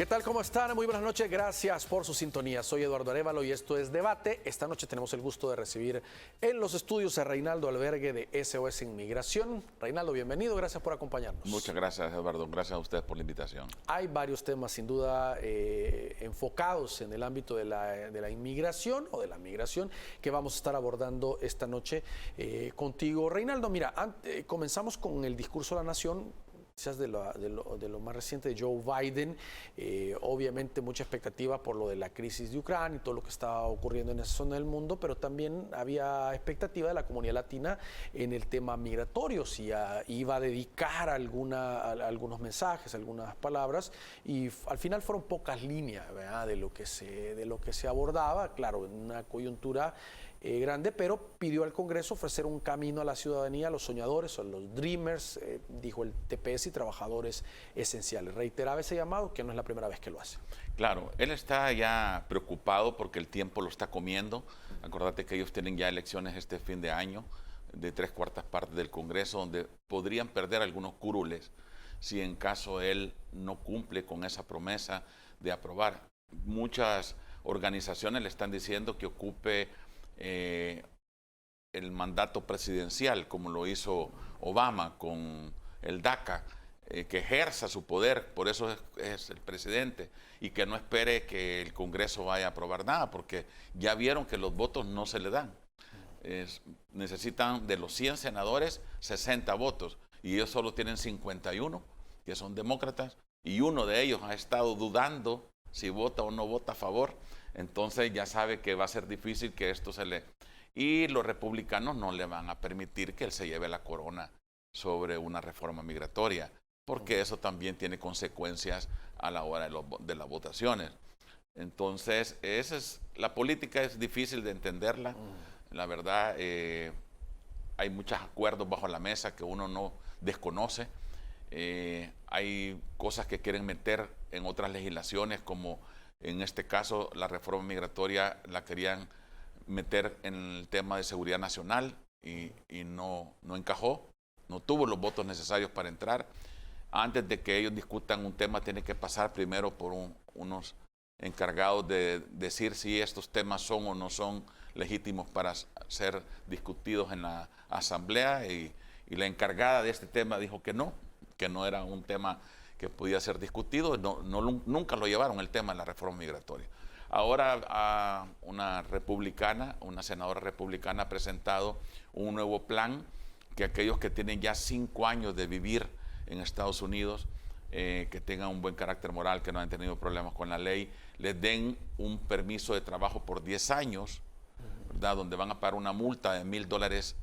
¿Qué tal? ¿Cómo están? Muy buenas noches. Gracias por su sintonía. Soy Eduardo Arévalo y esto es Debate. Esta noche tenemos el gusto de recibir en los estudios a Reinaldo Albergue de SOS Inmigración. Reinaldo, bienvenido. Gracias por acompañarnos. Muchas gracias, Eduardo. Gracias a ustedes por la invitación. Hay varios temas, sin duda, enfocados en el ámbito de la inmigración o de la migración que vamos a estar abordando esta noche contigo. Reinaldo, mira, comenzamos con el discurso de la Nación. Quizás de lo más reciente de Joe Biden, obviamente mucha expectativa por lo de la crisis de Ucrania y todo lo que está ocurriendo en esa zona del mundo, pero también había expectativa de la comunidad latina en el tema migratorio, si iba a dedicar algunos mensajes, algunas palabras, y al final fueron pocas líneas, ¿verdad?, de lo que se abordaba, claro, en una coyuntura grande, pero pidió al Congreso ofrecer un camino a la ciudadanía, a los soñadores, a los dreamers, dijo el TPS, y trabajadores esenciales. Reiteraba ese llamado, que no es la primera vez que lo hace. Claro, él está ya preocupado porque el tiempo lo está comiendo. Acordate que ellos tienen ya elecciones este fin de año de 3/4 partes del Congreso, donde podrían perder algunos curules si en caso él no cumple con esa promesa de aprobar. Muchas organizaciones le están diciendo que ocupe el mandato presidencial, como lo hizo Obama con el DACA, que ejerza su poder, por eso es el presidente, y que no espere que el Congreso vaya a aprobar nada, porque ya vieron que los votos no se le dan. Necesitan de los 100 senadores 60 votos, y ellos solo tienen 51, que son demócratas, y uno de ellos ha estado dudando si vota o no vota a favor. Entonces ya sabe que va a ser difícil que esto se le... Y los republicanos no le van a permitir que él se lleve la corona sobre una reforma migratoria, porque eso también tiene consecuencias a la hora de las votaciones. Entonces, la política es difícil de entenderla. La verdad, hay muchos acuerdos bajo la mesa que uno no desconoce. Hay cosas que quieren meter en otras legislaciones, como en este caso la reforma migratoria la querían meter en el tema de seguridad nacional y no encajó, no tuvo los votos necesarios para entrar. Antes de que ellos discutan un tema, tiene que pasar primero por unos encargados de decir si estos temas son o no son legítimos para ser discutidos en la asamblea, y la encargada de este tema dijo que no era un tema que podía ser discutido. Nunca lo llevaron el tema de la reforma migratoria. Ahora una senadora republicana ha presentado un nuevo plan que aquellos que tienen ya 5 años de vivir en Estados Unidos, que tengan un buen carácter moral, que no han tenido problemas con la ley, les den un permiso de trabajo por 10 años, ¿verdad?, donde van a pagar una multa de $1,000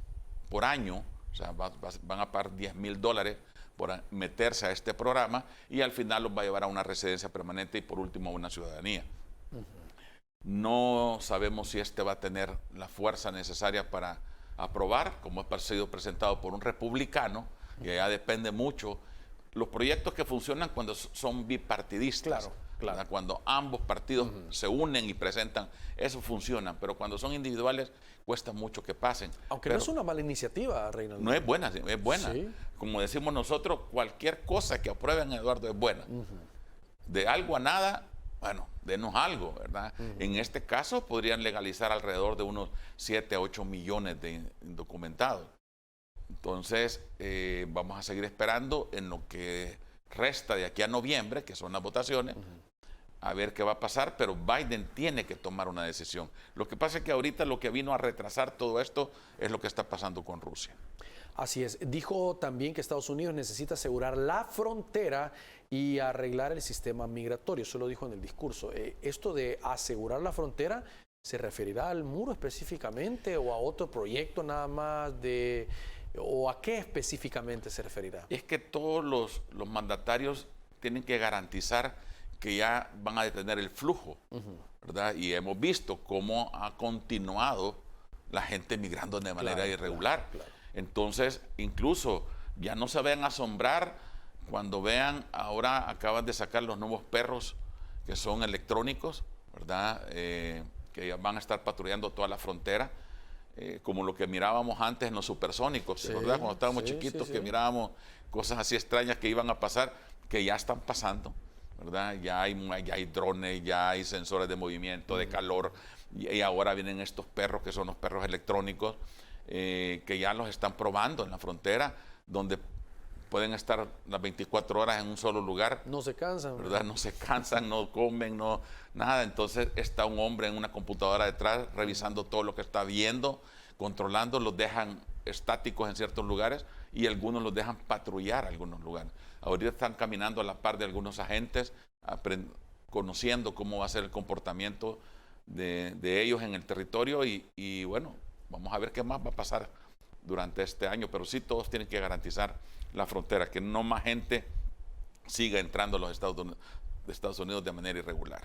por año, o sea, van a pagar $10,000 por meterse a este programa, y al final los va a llevar a una residencia permanente y por último a una ciudadanía. No sabemos si este va a tener la fuerza necesaria para aprobar, como ha sido presentado por un republicano, y allá depende mucho. Los proyectos que funcionan cuando son bipartidistas, claro. Cuando ambos partidos se unen y presentan, eso funciona, pero cuando son individuales cuesta mucho que pasen. Aunque no es una mala iniciativa, Reinaldo. No es buena, es buena. Sí. Como decimos nosotros, cualquier cosa que aprueben, Eduardo, es buena. De algo a nada, bueno, denos algo, ¿verdad? En este caso podrían legalizar alrededor de unos 7 a 8 millones de indocumentados. Entonces, vamos a seguir esperando en lo que resta de aquí a noviembre, que son las votaciones, a ver qué va a pasar, pero Biden tiene que tomar una decisión. Lo que pasa es que ahorita lo que vino a retrasar todo esto es lo que está pasando con Rusia. Así es. Dijo también que Estados Unidos necesita asegurar la frontera y arreglar el sistema migratorio. Eso lo dijo en el discurso. Esto de asegurar la frontera, ¿se referirá al muro específicamente o a otro proyecto nada más o a qué específicamente se referirá? Es que todos los mandatarios tienen que garantizar que ya van a detener el flujo, ¿verdad? Y hemos visto cómo ha continuado la gente migrando de manera irregular. Claro. Entonces, incluso ya no se ven asombrar cuando vean, ahora acaban de sacar los nuevos perros que son electrónicos, ¿verdad? Que van a estar patrullando toda la frontera, como lo que mirábamos antes en los supersónicos, Sí, ¿verdad? Cuando estábamos sí, chiquitos, sí, que sí. mirábamos cosas así extrañas que iban a pasar, que ya están pasando, ¿verdad? Ya hay drones, ya hay sensores de movimiento, de calor, y ahora vienen estos perros que son los perros electrónicos, que ya los están probando en la frontera, donde pueden estar las 24 horas en un solo lugar, No se cansan. ¿verdad? No se cansan, no comen, no nada. Entonces está un hombre en una computadora detrás revisando todo lo que está viendo, controlando, los dejan estáticos en ciertos lugares y algunos los dejan patrullar a algunos lugares. Ahorita están caminando a la par de algunos agentes, conociendo cómo va a ser el comportamiento de ellos en el territorio y bueno, vamos a ver qué más va a pasar durante este año, pero sí todos tienen que garantizar la frontera, que no más gente siga entrando a los Estados Unidos de manera irregular.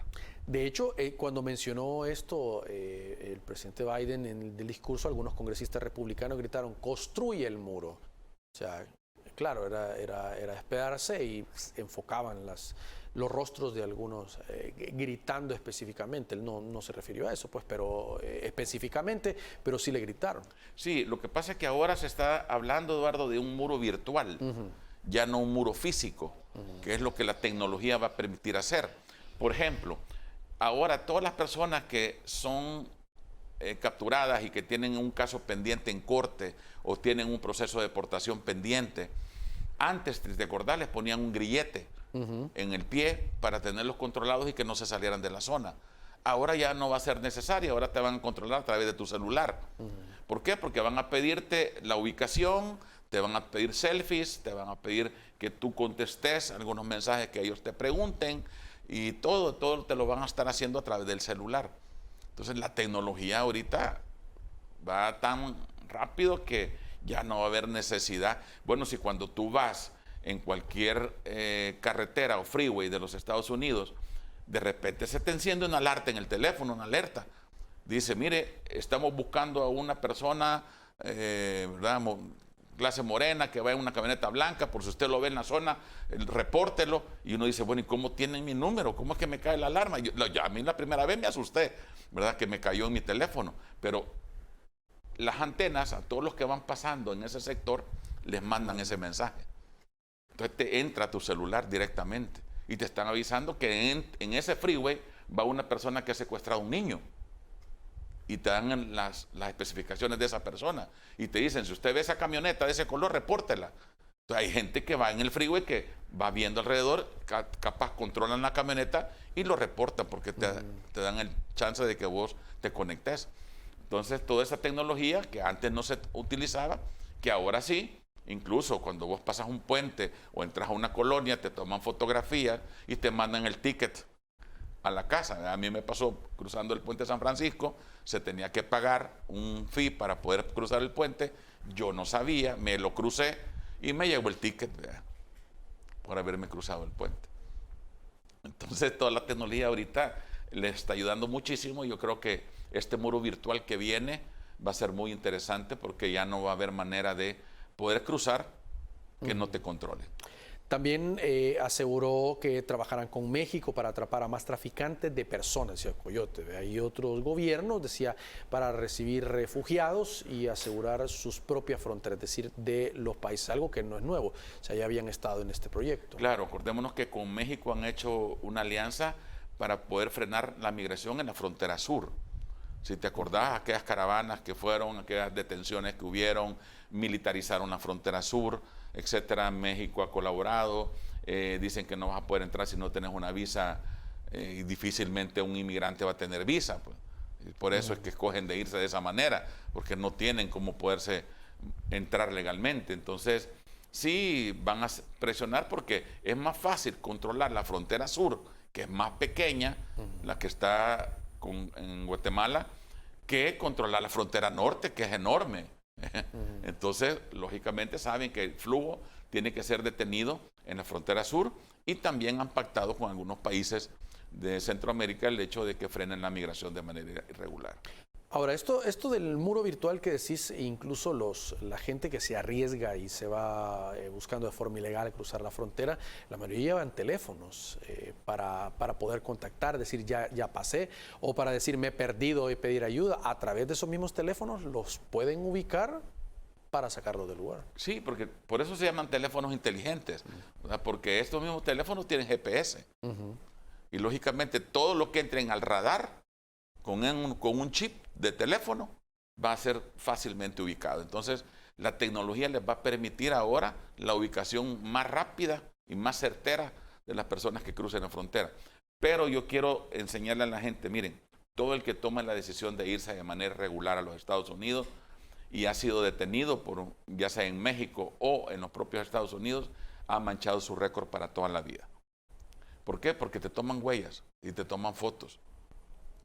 De hecho, cuando mencionó esto el presidente Biden en el discurso, algunos congresistas republicanos gritaron, construye el muro. O sea, claro, era esperarse y enfocaban los rostros de algunos gritando específicamente. Él no se refirió a eso, pues, pero específicamente, pero sí le gritaron. Sí, lo que pasa es que ahora se está hablando, Eduardo, de un muro virtual, ya no un muro físico, que es lo que la tecnología va a permitir hacer. Por ejemplo, ahora todas las personas que son capturadas y que tienen un caso pendiente en corte o tienen un proceso de deportación pendiente, antes, ¿te acordás? Les ponían un grillete en el pie para tenerlos controlados y que no se salieran de la zona. Ahora ya no va a ser necesario, ahora te van a controlar a través de tu celular. ¿Por qué? Porque van a pedirte la ubicación, te van a pedir selfies, te van a pedir que tú contestes algunos mensajes que ellos te pregunten y todo te lo van a estar haciendo a través del celular. Entonces la tecnología ahorita va tan rápido que ya no va a haber necesidad. Bueno, si cuando tú vas en cualquier carretera o freeway de los Estados Unidos, de repente se te enciende una alerta en el teléfono, una alerta. Dice, mire, estamos buscando a una persona, ¿verdad? Clase morena, que va en una camioneta blanca, por si usted lo ve en la zona, repórtelo. Y uno dice, bueno, ¿y cómo tienen mi número? ¿Cómo es que me cae la alarma? A mí la primera vez me asusté, ¿verdad? Que me cayó en mi teléfono. Pero las antenas, a todos los que van pasando en ese sector, les mandan ese mensaje. Entonces te entra a tu celular directamente y te están avisando que en ese freeway va una persona que ha secuestrado a un niño. Y te dan las especificaciones de esa persona. Y te dicen, si usted ve esa camioneta de ese color, repórtela. Entonces hay gente que va en el freeway, que va viendo alrededor, capaz controlan la camioneta y lo reportan porque te dan el chance de que vos te conectes. Entonces toda esa tecnología que antes no se utilizaba, que ahora sí, incluso cuando vos pasas un puente o entras a una colonia, te toman fotografías y te mandan el ticket a la casa. A mí me pasó cruzando el puente de San Francisco, se tenía que pagar un fee para poder cruzar el puente. Yo no sabía, me lo crucé y me llegó el ticket, ¿verdad?, por haberme cruzado el puente. Entonces toda la tecnología ahorita le está ayudando muchísimo. Yo creo que este muro virtual que viene va a ser muy interesante porque ya no va a haber manera de poder cruzar que no te controle. También aseguró que trabajarán con México para atrapar a más traficantes de personas, decía Coyote. Hay otros gobiernos, decía, para recibir refugiados y asegurar sus propias fronteras, es decir, de los países, algo que no es nuevo. O sea, ya habían estado en este proyecto. Claro, acordémonos que con México han hecho una alianza para poder frenar la migración en la frontera sur. Si te acordás, aquellas caravanas que fueron, aquellas detenciones que hubieron, militarizaron la frontera sur, etcétera. México ha colaborado, dicen que no vas a poder entrar si no tienes una visa y difícilmente un inmigrante va a tener visa. Pues. Por eso es que escogen de irse de esa manera, porque no tienen cómo poderse entrar legalmente. Entonces, sí van a presionar porque es más fácil controlar la frontera sur, que es más pequeña, la que está en Guatemala, que controlar la frontera norte, que es enorme. Entonces, lógicamente saben que el flujo tiene que ser detenido en la frontera sur y también han pactado con algunos países de Centroamérica el hecho de que frenen la migración de manera irregular. Ahora, esto del muro virtual que decís, incluso la gente que se arriesga y se va buscando de forma ilegal cruzar la frontera, la mayoría llevan teléfonos para poder contactar, decir ya pasé, o para decir me he perdido y pedir ayuda. A través de esos mismos teléfonos los pueden ubicar para sacarlos del lugar. Sí, porque por eso se llaman teléfonos inteligentes, ¿verdad? Porque estos mismos teléfonos tienen GPS. Y lógicamente todo lo que entre al radar con un chip de teléfono va a ser fácilmente ubicado. Entonces, la tecnología les va a permitir ahora la ubicación más rápida y más certera de las personas que crucen la frontera. Pero yo quiero enseñarle a la gente, miren, todo el que toma la decisión de irse de manera regular a los Estados Unidos y ha sido detenido, ya sea en México o en los propios Estados Unidos, ha manchado su récord para toda la vida. ¿Por qué? Porque te toman huellas y te toman fotos.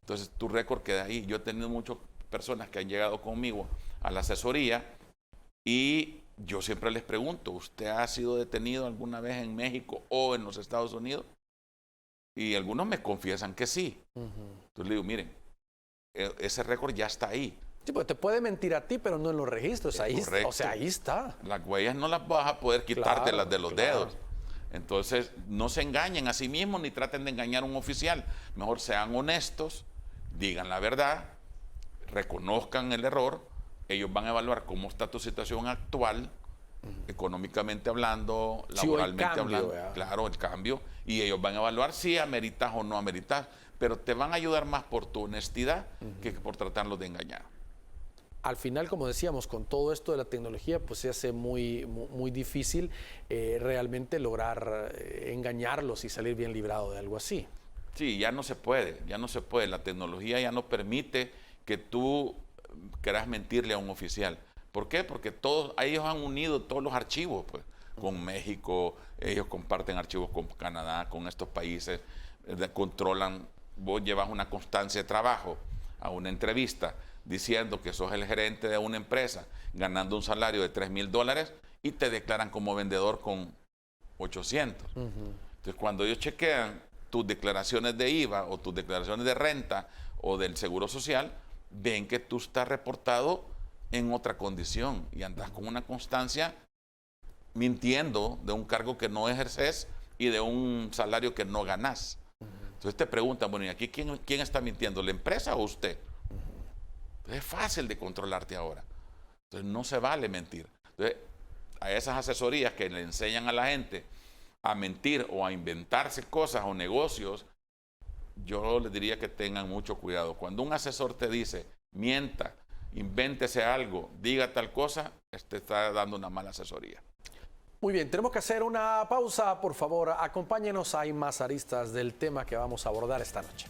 Entonces tu récord queda ahí. Yo he tenido muchas personas que han llegado conmigo a la asesoría y yo siempre les pregunto, ¿usted ha sido detenido alguna vez en México o en los Estados Unidos? Y algunos me confiesan que sí. Entonces le digo, miren, ese récord ya está ahí. Sí, pues te puede mentir a ti, pero no en los registros. Ahí está, o sea, ahí está. Las huellas no las vas a poder quitártelas de los dedos. Entonces, no se engañen a sí mismos ni traten de engañar a un oficial. Mejor sean honestos, digan la verdad, reconozcan el error. Ellos van a evaluar cómo está tu situación actual, económicamente hablando, laboralmente hablando. Claro, el cambio. Y ellos van a evaluar si ameritas o no ameritas. Pero te van a ayudar más por tu honestidad que por tratarlos de engañar. Al final, como decíamos, con todo esto de la tecnología, pues se hace muy difícil realmente lograr engañarlos y salir bien librado de algo así. Sí, ya no se puede. La tecnología ya no permite que tú quieras mentirle a un oficial. ¿Por qué? Porque ellos han unido todos los archivos, pues, con México, ellos comparten archivos con Canadá, con estos países, controlan, vos llevas una constancia de trabajo a una entrevista, diciendo que sos el gerente de una empresa, ganando un salario de $3,000 y te declaran como vendedor con 800. Entonces, cuando ellos chequean tus declaraciones de IVA o tus declaraciones de renta o del seguro social, ven que tú estás reportado en otra condición y andas con una constancia mintiendo de un cargo que no ejerces y de un salario que no ganás. Entonces te preguntan, bueno, ¿y aquí quién está mintiendo, la empresa o usted? Es fácil de controlarte ahora. Entonces no se vale mentir. Entonces, a esas asesorías que le enseñan a la gente a mentir o a inventarse cosas o negocios, yo les diría que tengan mucho cuidado. Cuando un asesor te dice, mienta, invéntese algo, diga tal cosa, te está dando una mala asesoría. Muy bien, tenemos que hacer una pausa. Por favor, acompáñenos. Hay más aristas del tema que vamos a abordar esta noche.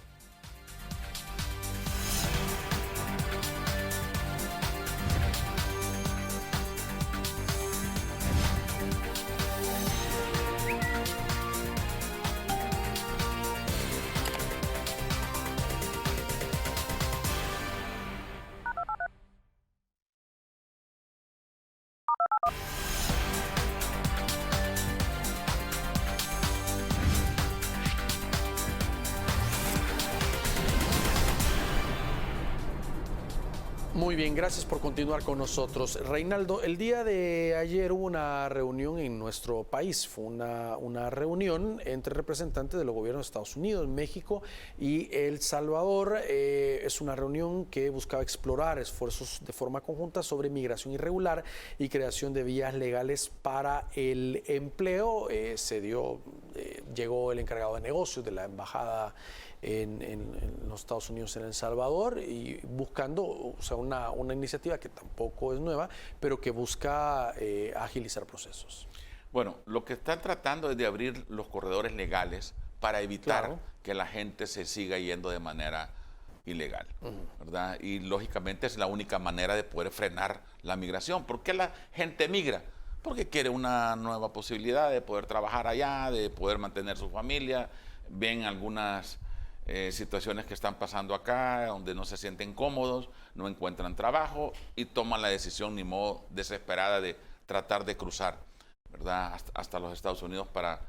Muy bien, gracias por continuar con nosotros. Reinaldo, el día de ayer hubo una reunión en nuestro país. Fue una reunión entre representantes de los gobiernos de Estados Unidos, México y El Salvador. Es una reunión que buscaba explorar esfuerzos de forma conjunta sobre migración irregular y creación de vías legales para el empleo. Llegó el encargado de negocios de la embajada en los Estados Unidos en El Salvador y buscando, o sea, una iniciativa que tampoco es nueva, pero que busca agilizar procesos. Bueno, lo que están tratando es de abrir los corredores legales para evitar que la gente se siga yendo de manera ilegal, ¿verdad? Y lógicamente es la única manera de poder frenar la migración. ¿Por qué la gente migra? Porque quiere una nueva posibilidad de poder trabajar allá, de poder mantener su familia, ven algunas situaciones que están pasando acá, donde no se sienten cómodos, no encuentran trabajo y toman la decisión, ni modo, desesperada de tratar de cruzar, ¿verdad?, hasta los Estados Unidos para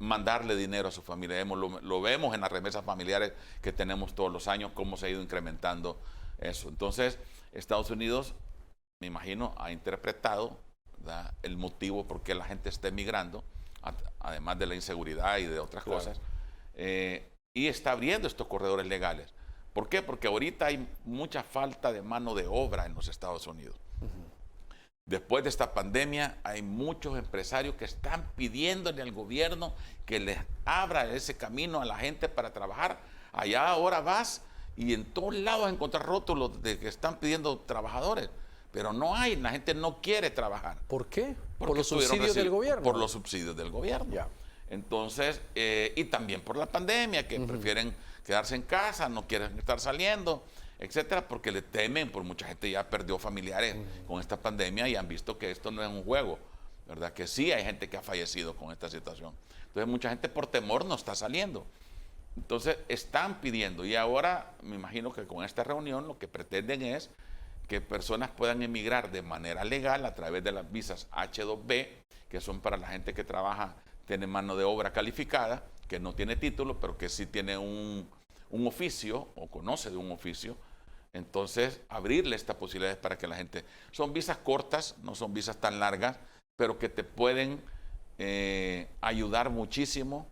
mandarle dinero a su familia. Lo vemos en las remesas familiares que tenemos todos los años, cómo se ha ido incrementando eso. Entonces, Estados Unidos, me imagino, ha interpretado, ¿verdad?, el motivo por qué la gente está emigrando, además de la inseguridad y de otras cosas, y está abriendo estos corredores legales. ¿Por qué? Porque ahorita hay mucha falta de mano de obra en los Estados Unidos. Después de esta pandemia, hay muchos empresarios que están pidiéndole al gobierno que les abra ese camino a la gente para trabajar. Allá ahora vas y en todos lados encontrar rótulos de que están pidiendo trabajadores, pero no hay, la gente no quiere trabajar. ¿Por qué? Porque ¿Por los subsidios del gobierno? Por los subsidios del gobierno. Ya. Entonces, y también por la pandemia, que prefieren quedarse en casa, no quieren estar saliendo, etcétera, porque le temen, por mucha gente ya perdió familiares con esta pandemia y han visto que esto no es un juego, ¿verdad? Que sí hay gente que ha fallecido con esta situación. Entonces, mucha gente por temor no está saliendo. Entonces, están pidiendo, y ahora me imagino que con esta reunión lo que pretenden es que personas puedan emigrar de manera legal a través de las visas H2B, que son para la gente que trabaja, tiene mano de obra calificada, que no tiene título, pero que sí tiene un oficio o conoce de un oficio. Entonces, abrirle estas posibilidades para que la gente... Son visas cortas, no son visas tan largas, pero que te pueden ayudar muchísimo,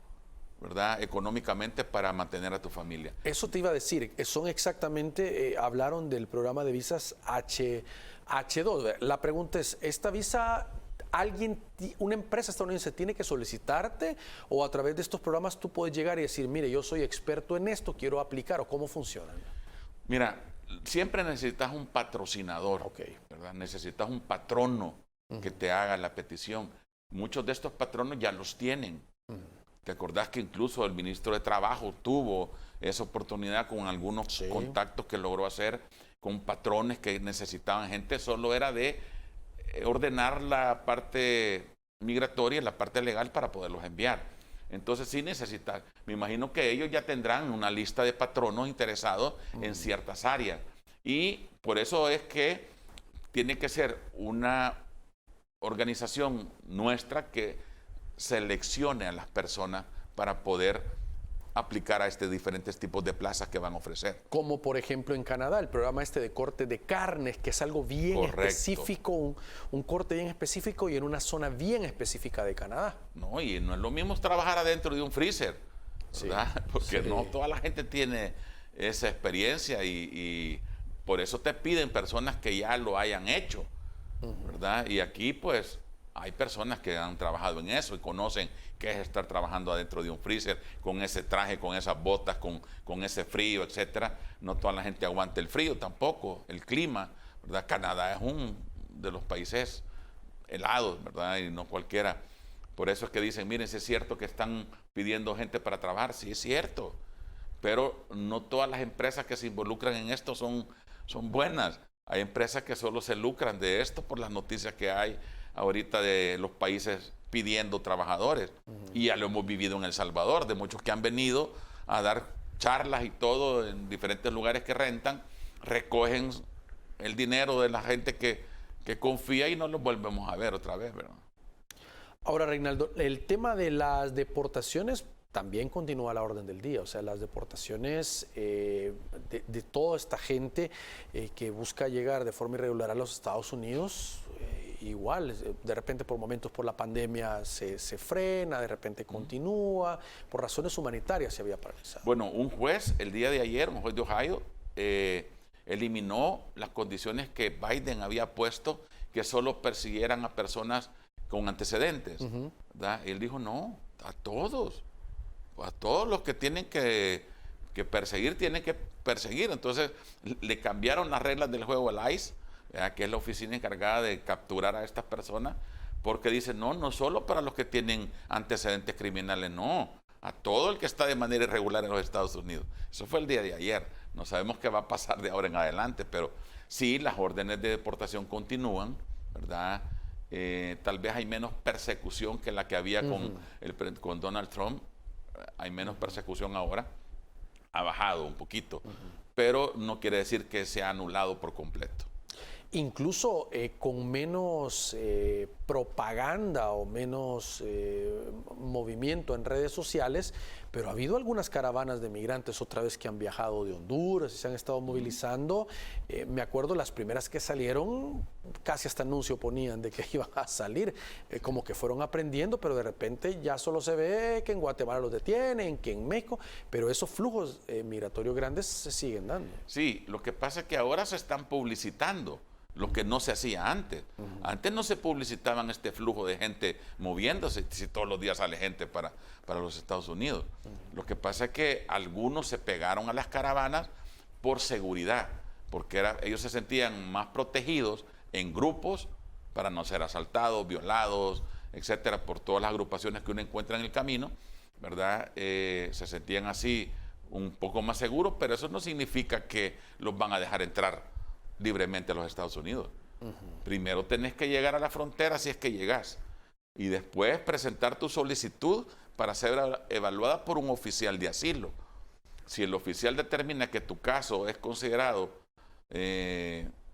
¿verdad?, económicamente para mantener a tu familia. Eso te iba a decir, son exactamente, hablaron del programa de visas H2. La pregunta es, ¿esta visa una empresa estadounidense tiene que solicitarte o a través de estos programas tú puedes llegar y decir, mire, yo soy experto en esto, quiero aplicar, o cómo funcionan? Mira, siempre necesitas un patrocinador, ¿verdad? Necesitas un patrono que te haga la petición. Muchos de estos patronos ya los tienen. ¿Te acordás que incluso el ministro de Trabajo tuvo esa oportunidad con algunos contactos que logró hacer con patrones que necesitaban gente? Solo era de ordenar la parte migratoria, la parte legal para poderlos enviar. Entonces sí necesitas, me imagino que ellos ya tendrán una lista de patronos interesados en ciertas áreas. Y por eso es que tiene que ser una organización nuestra que seleccione a las personas para poder aplicar a diferentes tipos de plazas que van a ofrecer. Como por ejemplo en Canadá, el programa de corte de carnes, que es algo bien específico, un corte bien específico y en una zona bien específica de Canadá. No, y no es lo mismo trabajar adentro de un freezer, ¿verdad? Porque no toda la gente tiene esa experiencia y por eso te piden personas que ya lo hayan hecho, ¿verdad? Y aquí pues hay personas que han trabajado en eso y conocen qué es estar trabajando adentro de un freezer, con ese traje, con esas botas, con ese frío, etcétera. No toda la gente aguanta el frío tampoco, el clima, ¿verdad? Canadá es uno de los países helados, ¿verdad? Y no cualquiera. Por eso es que dicen, miren, si es cierto que están pidiendo gente para trabajar, sí es cierto, pero no todas las empresas que se involucran en esto son buenas. Hay empresas que solo se lucran de esto por las noticias que hay ahorita de los países pidiendo trabajadores. Y ya lo hemos vivido en El Salvador, de muchos que han venido a dar charlas y todo en diferentes lugares que rentan, recogen el dinero de la gente que confía y no los volvemos a ver otra vez, ¿verdad? Ahora, Reinaldo, el tema de las deportaciones también continúa a la orden del día. O sea, las deportaciones de toda esta gente que busca llegar de forma irregular a los Estados Unidos, igual, de repente por momentos por la pandemia se frena, de repente continúa, por razones humanitarias se había paralizado. Bueno, un juez el día de ayer, un juez de Ohio, eliminó las condiciones que Biden había puesto que solo persiguieran a personas con antecedentes, ¿verdad? Y él dijo, no, a todos los que tienen que perseguir, tienen que perseguir. Entonces, le cambiaron las reglas del juego al ICE, que es la oficina encargada de capturar a estas personas, porque dicen, no solo para los que tienen antecedentes criminales, no, a todo el que está de manera irregular en los Estados Unidos. Eso fue el día de ayer. No sabemos qué va a pasar de ahora en adelante, pero sí, las órdenes de deportación continúan, ¿verdad? Tal vez hay menos persecución que la que había con Donald Trump. Hay menos persecución ahora, ha bajado un poquito, pero no quiere decir que se ha anulado por completo. incluso con menos propaganda o menos movimiento en redes sociales, pero ha habido algunas caravanas de migrantes otra vez que han viajado de Honduras y se han estado movilizando. Me acuerdo las primeras que salieron, casi hasta anuncio ponían de que iban a salir, como que fueron aprendiendo, pero de repente ya solo se ve que en Guatemala los detienen, que en México, pero esos flujos migratorios grandes se siguen dando. Sí, lo que pasa es que ahora se están publicitando, lo que no se hacía antes. Antes no se publicitaban este flujo de gente moviéndose, si todos los días sale gente para los Estados Unidos. Lo que pasa es que algunos se pegaron a las caravanas por seguridad, porque ellos se sentían más protegidos en grupos para no ser asaltados, violados, etcétera, por todas las agrupaciones que uno encuentra en el camino, ¿verdad? Se sentían así un poco más seguros, pero eso no significa que los van a dejar entrar libremente a los Estados Unidos. Primero tenés que llegar a la frontera si es que llegás, y después presentar tu solicitud para ser evaluada por un oficial de asilo. Si el oficial determina que tu caso es considerado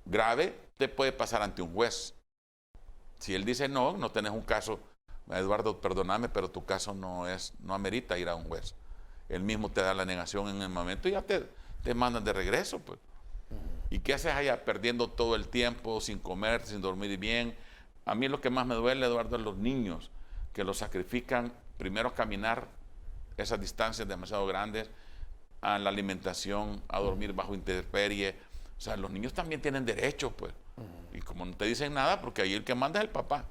grave, te puede pasar ante un juez. Si él dice no, no tenés un caso, Eduardo, perdóname, pero tu caso no amerita ir a un juez. Él mismo te da la negación en el momento y ya te mandan de regreso, pues. ¿Y qué haces allá perdiendo todo el tiempo, sin comer, sin dormir bien? A mí lo que más me duele, Eduardo, es los niños, que los sacrifican primero a caminar esas distancias demasiado grandes, a la alimentación, a dormir bajo intemperie. O sea, los niños también tienen derechos, pues. Y como no te dicen nada, porque ahí el que manda es el papá.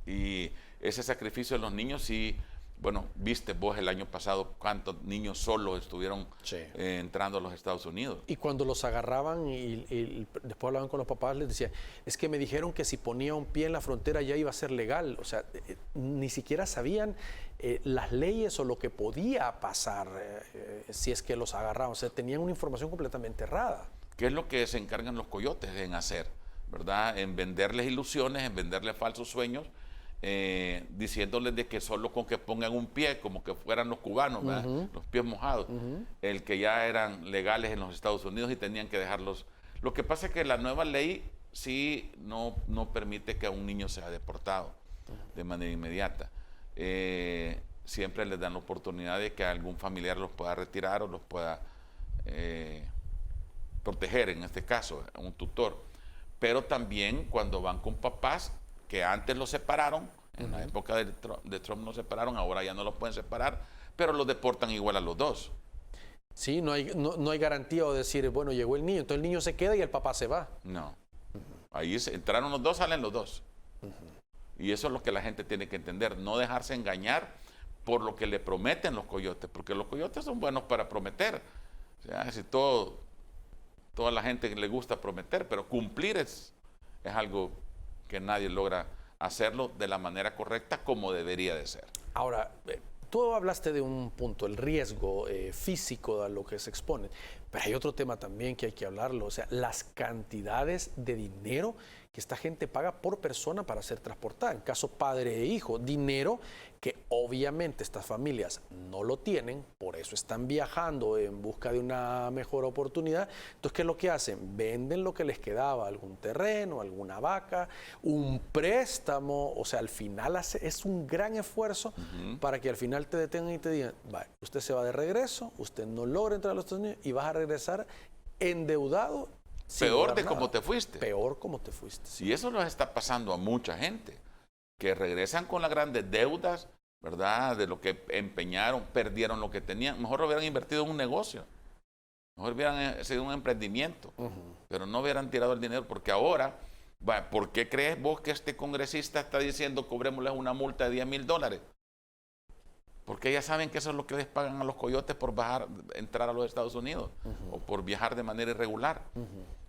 Y ese sacrificio de los niños, sí. Bueno, viste vos el año pasado cuántos niños solos estuvieron entrando a los Estados Unidos. Y cuando los agarraban y después hablaban con los papás, les decían, es que me dijeron que si ponía un pie en la frontera ya iba a ser legal. O sea, ni siquiera sabían las leyes o lo que podía pasar si es que los agarraban. O sea, tenían una información completamente errada. ¿Qué es lo que se encargan los coyotes en hacer? ¿Verdad? En venderles ilusiones, en venderles falsos sueños, diciéndoles de que solo con que pongan un pie, como que fueran los cubanos, los pies mojados, el que ya eran legales en los Estados Unidos y tenían que dejarlos. Lo que pasa es que la nueva ley sí no permite que a un niño sea deportado de manera inmediata. Siempre les dan la oportunidad de que algún familiar los pueda retirar o los pueda proteger, en este caso, un tutor. Pero también cuando van con papás que antes los separaron, en la época de Trump los separaron, ahora ya no los pueden separar, pero los deportan igual a los dos. Sí, no hay garantía o decir, bueno, llegó el niño, entonces el niño se queda y el papá se va. No. Ahí entraron los dos, salen los dos. Y eso es lo que la gente tiene que entender, no dejarse engañar por lo que le prometen los coyotes, porque los coyotes son buenos para prometer. O sea, si toda la gente le gusta prometer, pero cumplir es algo que nadie logra hacerlo de la manera correcta como debería de ser. Ahora, tú hablaste de un punto, el riesgo físico a lo que se expone, pero hay otro tema también que hay que hablarlo, o sea, las cantidades de dinero que esta gente paga por persona para ser transportada, en caso padre e hijo, dinero que obviamente estas familias no lo tienen, por eso están viajando en busca de una mejor oportunidad. Entonces, ¿qué es lo que hacen? Venden lo que les quedaba, algún terreno, alguna vaca, un préstamo, o sea, al final es un gran esfuerzo para que al final te detengan y te digan, vale, usted se va de regreso, usted no logra entrar a los Estados Unidos y vas a regresar endeudado. Peor de cómo te fuiste. Peor como te fuiste. Y eso nos está pasando a mucha gente, que regresan con las grandes deudas, ¿verdad? De lo que empeñaron, perdieron lo que tenían. Mejor hubieran invertido en un negocio, mejor hubieran sido un emprendimiento, pero no hubieran tirado el dinero, porque ahora, ¿por qué crees vos que este congresista está diciendo cobrémosles una multa de $10,000? Porque ya saben que eso es lo que les pagan a los coyotes por entrar a los Estados Unidos o por viajar de manera irregular.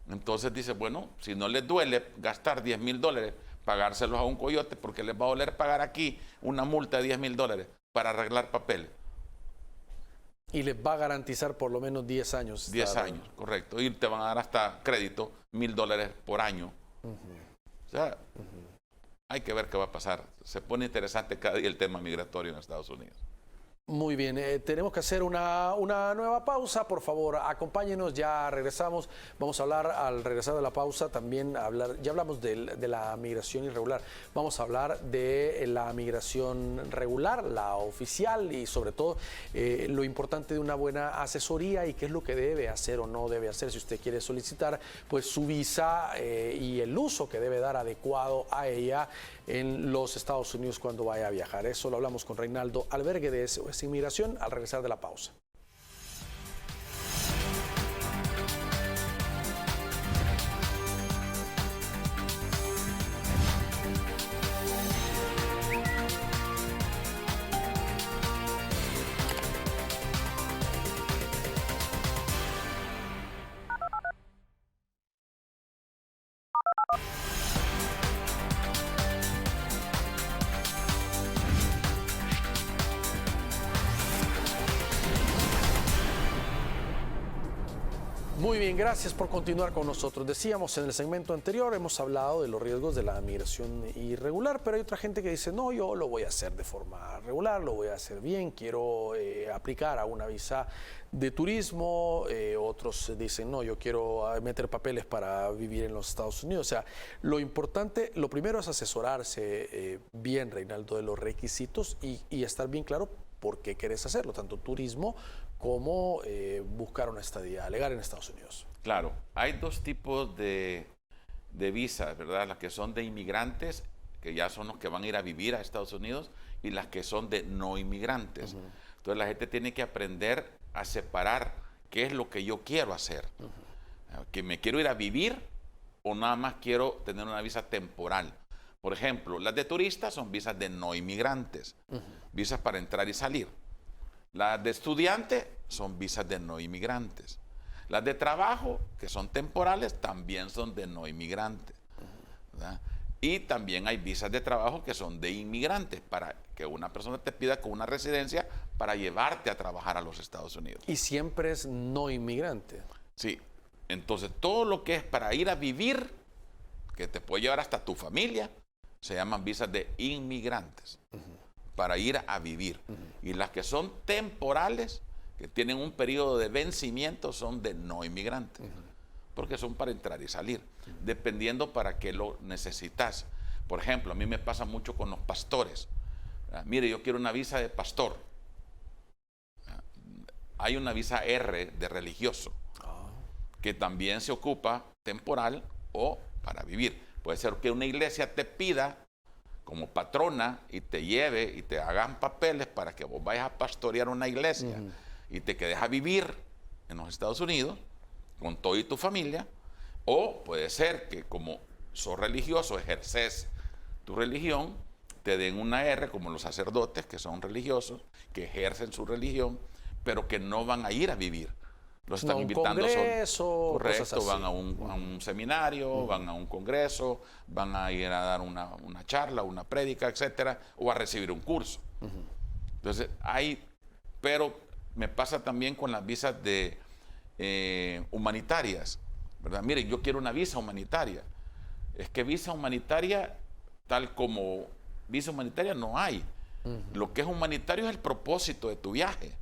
Entonces dice, bueno, si no les duele gastar $10,000, pagárselos a un coyote, porque les va a doler pagar aquí una multa de $10,000 para arreglar papeles. Y les va a garantizar por lo menos 10 años. 10 años, correcto. Y te van a dar hasta crédito, $1,000 por año. O sea, hay que ver qué va a pasar. Se pone interesante cada día el tema migratorio en Estados Unidos. Muy bien, tenemos que hacer una nueva pausa, por favor, acompáñenos, ya regresamos, vamos a hablar al regresar de la pausa, también ya hablamos de la migración irregular, vamos a hablar de la migración regular, la oficial y sobre todo lo importante de una buena asesoría y qué es lo que debe hacer o no debe hacer si usted quiere solicitar pues su visa y el uso que debe dar adecuado a ella en los Estados Unidos cuando vaya a viajar. Eso lo hablamos con Reinaldo Albergue de SOS Inmigración al regresar de la pausa. Muy bien, gracias por continuar con nosotros. Decíamos en el segmento anterior, hemos hablado de los riesgos de la migración irregular, pero hay otra gente que dice, no, yo lo voy a hacer de forma regular, lo voy a hacer bien, quiero aplicar a una visa de turismo, otros dicen, no, yo quiero meter papeles para vivir en los Estados Unidos. O sea, lo importante, lo primero es asesorarse bien, Reinaldo, de los requisitos y estar bien claro por qué querés hacerlo, tanto turismo como buscar una estadía legal en Estados Unidos. Claro, hay dos tipos de visas, ¿verdad? Las que son de inmigrantes, que ya son los que van a ir a vivir a Estados Unidos, y las que son de no inmigrantes. Entonces la gente tiene que aprender a separar qué es lo que yo quiero hacer. Que me quiero ir a vivir o nada más quiero tener una visa temporal. Por ejemplo, las de turistas son visas de no inmigrantes, visas para entrar y salir. Las de estudiante son visas de no inmigrantes. Las de trabajo, que son temporales, también son de no inmigrantes, ¿verdad? Y también hay visas de trabajo que son de inmigrantes, para que una persona te pida con una residencia para llevarte a trabajar a los Estados Unidos. Y siempre es no inmigrante. Sí, entonces todo lo que es para ir a vivir, que te puede llevar hasta tu familia, se llaman visas de inmigrantes, para ir a vivir. Y las que son temporales, que tienen un periodo de vencimiento, son de no inmigrantes, porque son para entrar y salir, dependiendo para qué lo necesitas. Por ejemplo, a mí me pasa mucho con los pastores. Mire, yo quiero una visa de pastor. Hay una visa R de religioso, que también se ocupa temporal o para vivir. Puede ser que una iglesia te pida como patrona y te lleve y te hagan papeles para que vos vayas a pastorear una iglesia y te quedes a vivir en los Estados Unidos con todo y tu familia. O puede ser que como sos religioso, ejerces tu religión, te den una R como los sacerdotes que son religiosos, que ejercen su religión, pero que no van a ir a vivir. Los están invitando a un congreso, correcto, van a un seminario, van a un congreso, van a ir a dar una charla, una prédica, etcétera, o a recibir un curso. Entonces, pero me pasa también con las visas de humanitarias, ¿verdad? Miren, yo quiero una visa humanitaria. Es que visa humanitaria, tal como visa humanitaria, no hay. Lo que es humanitario es el propósito de tu viaje,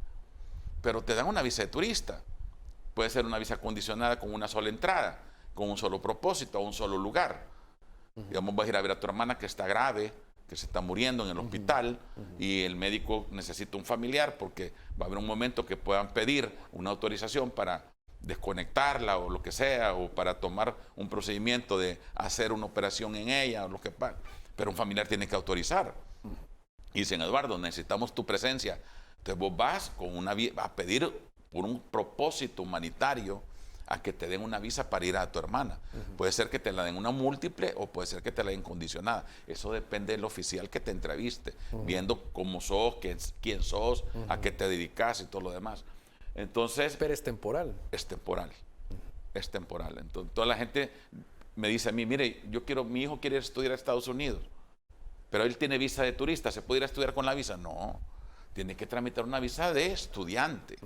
pero te dan una visa de turista. Puede ser una visa condicionada con una sola entrada, con un solo propósito, a un solo lugar. Digamos, vas a ir a ver a tu hermana que está grave, que se está muriendo en el hospital, y el médico necesita un familiar porque va a haber un momento que puedan pedir una autorización para desconectarla o lo que sea, o para tomar un procedimiento de hacer una operación en ella, o lo que pasa. Pero un familiar tiene que autorizar. Y dicen, Eduardo, necesitamos tu presencia. Entonces vos vas a pedir por un propósito humanitario a que te den una visa para ir a tu hermana. Puede ser que te la den una múltiple o puede ser que te la den condicionada. Eso depende del oficial que te entreviste, viendo cómo sos, quién sos, a qué te dedicas y todo lo demás. Entonces, pero es temporal. Es temporal. Es temporal. Entonces, toda la gente me dice a mí, mire, mi hijo quiere estudiar a Estados Unidos, pero él tiene visa de turista, ¿se puede ir a estudiar con la visa? No. Tiene que tramitar una visa de estudiante.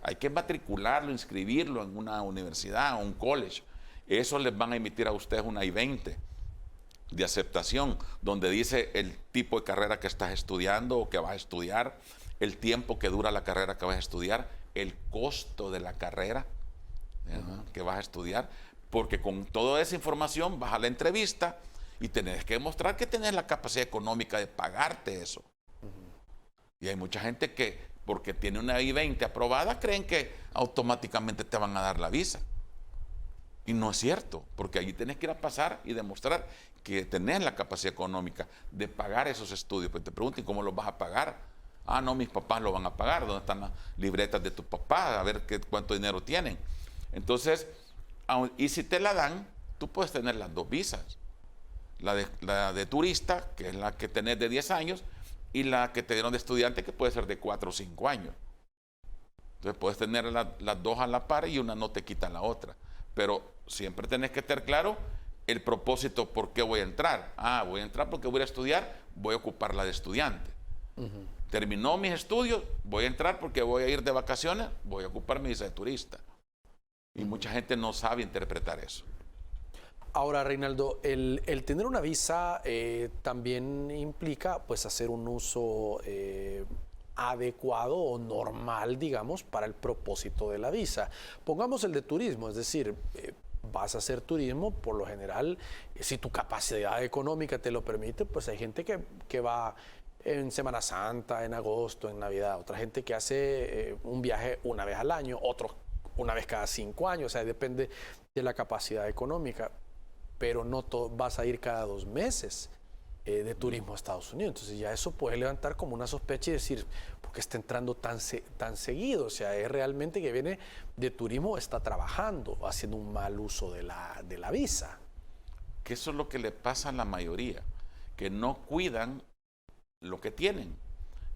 Hay que matricularlo, inscribirlo en una universidad o un college. Eso les van a emitir a ustedes una I-20 de aceptación, donde dice el tipo de carrera que estás estudiando o que vas a estudiar, el tiempo que dura la carrera que vas a estudiar, el costo de la carrera que vas a estudiar, porque con toda esa información vas a la entrevista y tenés que demostrar que tenés la capacidad económica de pagarte eso. Y hay mucha gente que, porque tiene una I-20 aprobada, creen que automáticamente te van a dar la visa. Y no es cierto, porque allí tenés que ir a pasar y demostrar que tenés la capacidad económica de pagar esos estudios. Pues te preguntan, ¿cómo los vas a pagar? Ah, no, mis papás lo van a pagar. ¿Dónde están las libretas de tus papás? A ver cuánto dinero tienen. Entonces, y si te la dan, tú puedes tener las dos visas. La de turista, que es la que tenés de 10 años, y la que te dieron de estudiante, que puede ser de 4 o 5 años. Entonces puedes tener las dos a la par y una no te quita la otra. Pero siempre tenés que tener claro el propósito, por qué voy a entrar. Ah, voy a entrar porque voy a estudiar, voy a ocupar la de estudiante. Terminó mis estudios, voy a entrar porque voy a ir de vacaciones, voy a ocupar mi visa de turista. Y mucha gente no sabe interpretar eso. Ahora, Reinaldo, el tener una visa también implica pues hacer un uso adecuado o normal, digamos, para el propósito de la visa. Pongamos el de turismo, es decir, vas a hacer turismo, por lo general, si tu capacidad económica te lo permite, pues hay gente que va en Semana Santa, en agosto, en Navidad, otra gente que hace un viaje una vez al año, otros una vez cada 5 años, o sea, depende de la capacidad económica, pero no vas a ir cada 2 meses de turismo a Estados Unidos. Entonces ya eso puede levantar como una sospecha y decir, ¿por qué está entrando tan seguido? O sea, ¿es realmente que viene de turismo o está trabajando, haciendo un mal uso de la visa? Que eso es lo que le pasa a la mayoría, que no cuidan lo que tienen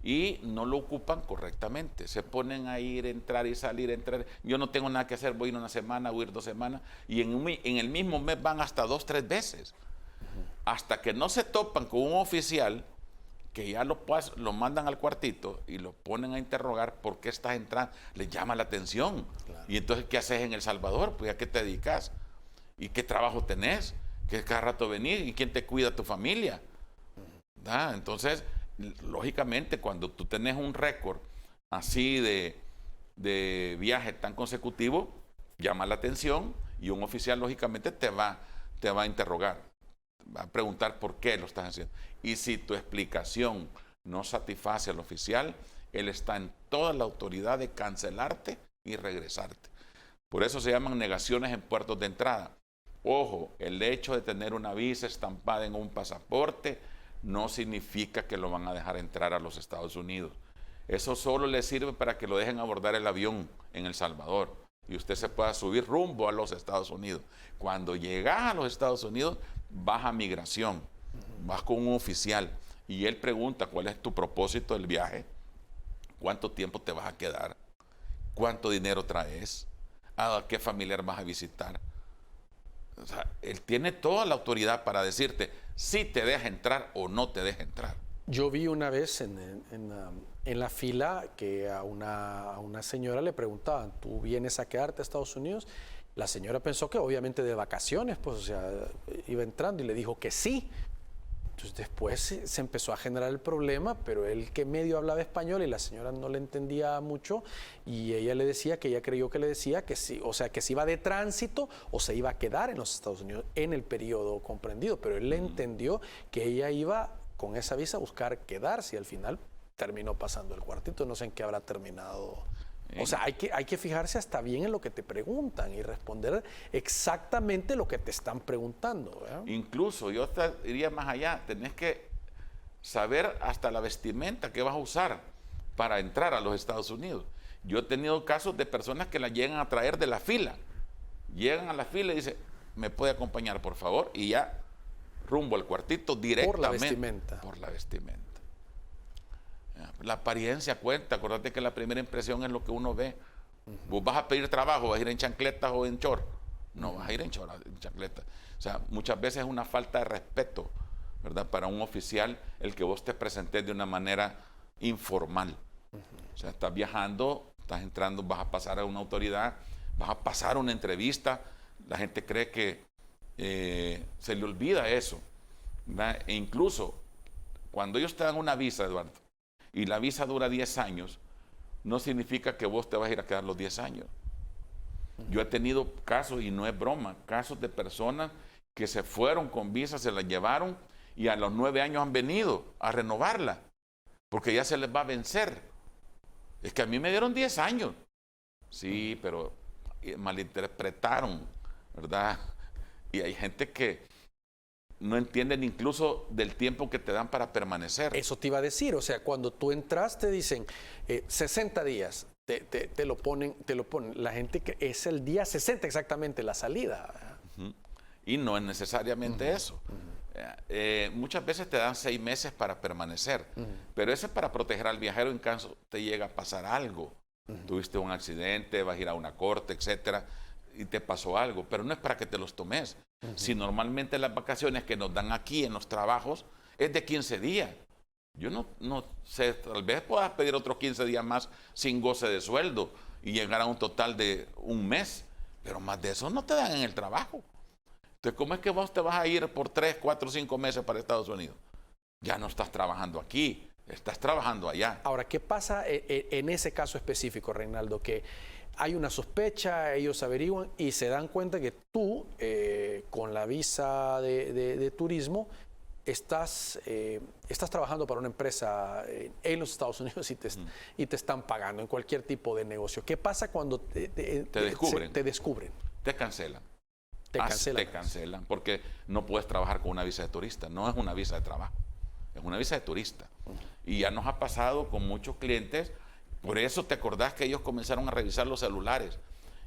y no lo ocupan correctamente. Se ponen a ir, entrar y salir, entrar. Yo no tengo nada que hacer, voy a ir una semana, voy a ir 2 semanas, y en el mismo mes van hasta 2, 3 veces. Hasta que no se topan con un oficial que ya lo mandan al cuartito y lo ponen a interrogar por qué estás entrando, les llama la atención. Claro. Y entonces, ¿qué haces en El Salvador? Pues, ¿a qué te dedicas? ¿Y qué trabajo tenés? ¿Qué cada rato venís? ¿Y quién te cuida tu familia? ¿Da? Entonces, lógicamente, cuando tú tenés un récord así de viaje tan consecutivo, llama la atención y un oficial, lógicamente, te va a interrogar, va a preguntar por qué lo estás haciendo. Y si tu explicación no satisface al oficial, él está en toda la autoridad de cancelarte y regresarte. Por eso se llaman negaciones en puertos de entrada. Ojo, el hecho de tener una visa estampada en un pasaporte no significa que lo van a dejar entrar a los Estados Unidos. Eso solo le sirve para que lo dejen abordar el avión en El Salvador y usted se pueda subir rumbo a los Estados Unidos. Cuando llegas a los Estados Unidos, vas a migración, vas con un oficial y él pregunta cuál es tu propósito del viaje, cuánto tiempo te vas a quedar, cuánto dinero traes, a qué familiar vas a visitar. O sea, él tiene toda la autoridad para decirte si te deja entrar o no te deja entrar. Yo vi una vez en la fila que a una señora le preguntaban, ¿tú vienes a quedarte a Estados Unidos? La señora pensó que obviamente de vacaciones, pues, o sea, iba entrando y le dijo que sí. Entonces después se empezó a generar el problema, pero él que medio hablaba español y la señora no le entendía mucho y ella le decía que ella creyó que le decía que sí, o sea, que se iba de tránsito o se iba a quedar en los Estados Unidos en el periodo comprendido, pero él le entendió que ella iba con esa visa a buscar quedarse y al final terminó pasando el cuartito, no sé en qué habrá terminado. O sea, hay que fijarse hasta bien en lo que te preguntan y responder exactamente lo que te están preguntando, ¿verdad? Incluso yo te iría más allá, tenés que saber hasta la vestimenta que vas a usar para entrar a los Estados Unidos. Yo he tenido casos de personas que la llegan a traer de la fila. Llegan a la fila y dicen, ¿me puede acompañar, por favor? Y ya rumbo al cuartito directamente. Por la vestimenta. Por la vestimenta. La apariencia cuenta, acuérdate que la primera impresión es lo que uno ve. Vos vas a pedir trabajo, vas a ir en chancletas o en short. No, vas a ir en chancletas. O sea, muchas veces es una falta de respeto, ¿verdad? Para un oficial el que vos te presentes de una manera informal. O sea, estás viajando, estás entrando, vas a pasar a una autoridad, vas a pasar una entrevista. La gente cree que se le olvida eso, ¿verdad? E incluso cuando ellos te dan una visa, Eduardo, y la visa dura 10 años, no significa que vos te vas a ir a quedar los 10 años. Yo he tenido casos, y no es broma, casos de personas que se fueron con visa, se la llevaron y a los 9 años han venido a renovarla, porque ya se les va a vencer. Es que a mí me dieron 10 años. Sí, pero malinterpretaron, ¿verdad? Y hay gente que no entienden incluso del tiempo que te dan para permanecer. Eso te iba a decir, o sea, cuando tú entras te dicen 60 días, te lo ponen, la gente que es el día 60 exactamente la salida. Y no es necesariamente eso. Muchas veces te dan 6 meses para permanecer, pero eso es para proteger al viajero en caso te llega a pasar algo. Tuviste un accidente, vas a ir a una corte, etcétera, y te pasó algo, pero no es para que te los tomes. Si normalmente las vacaciones que nos dan aquí en los trabajos es de 15 días. Yo no sé, tal vez puedas pedir otros 15 días más sin goce de sueldo y llegar a un total de un mes, pero más de eso no te dan en el trabajo. Entonces, ¿cómo es que vos te vas a ir por 3, 4, 5 meses para Estados Unidos? Ya no estás trabajando aquí, estás trabajando allá. Ahora, ¿qué pasa en ese caso específico, Reinaldo? Que hay una sospecha, ellos averiguan y se dan cuenta que tú, con la visa de turismo, estás trabajando para una empresa en los Estados Unidos y te están pagando en cualquier tipo de negocio. ¿Qué pasa cuando te descubren? Te cancelan. Te cancelan porque no puedes trabajar con una visa de turista. No es una visa de trabajo, es una visa de turista. Y ya nos ha pasado con muchos clientes. Por eso te acordás que ellos comenzaron a revisar los celulares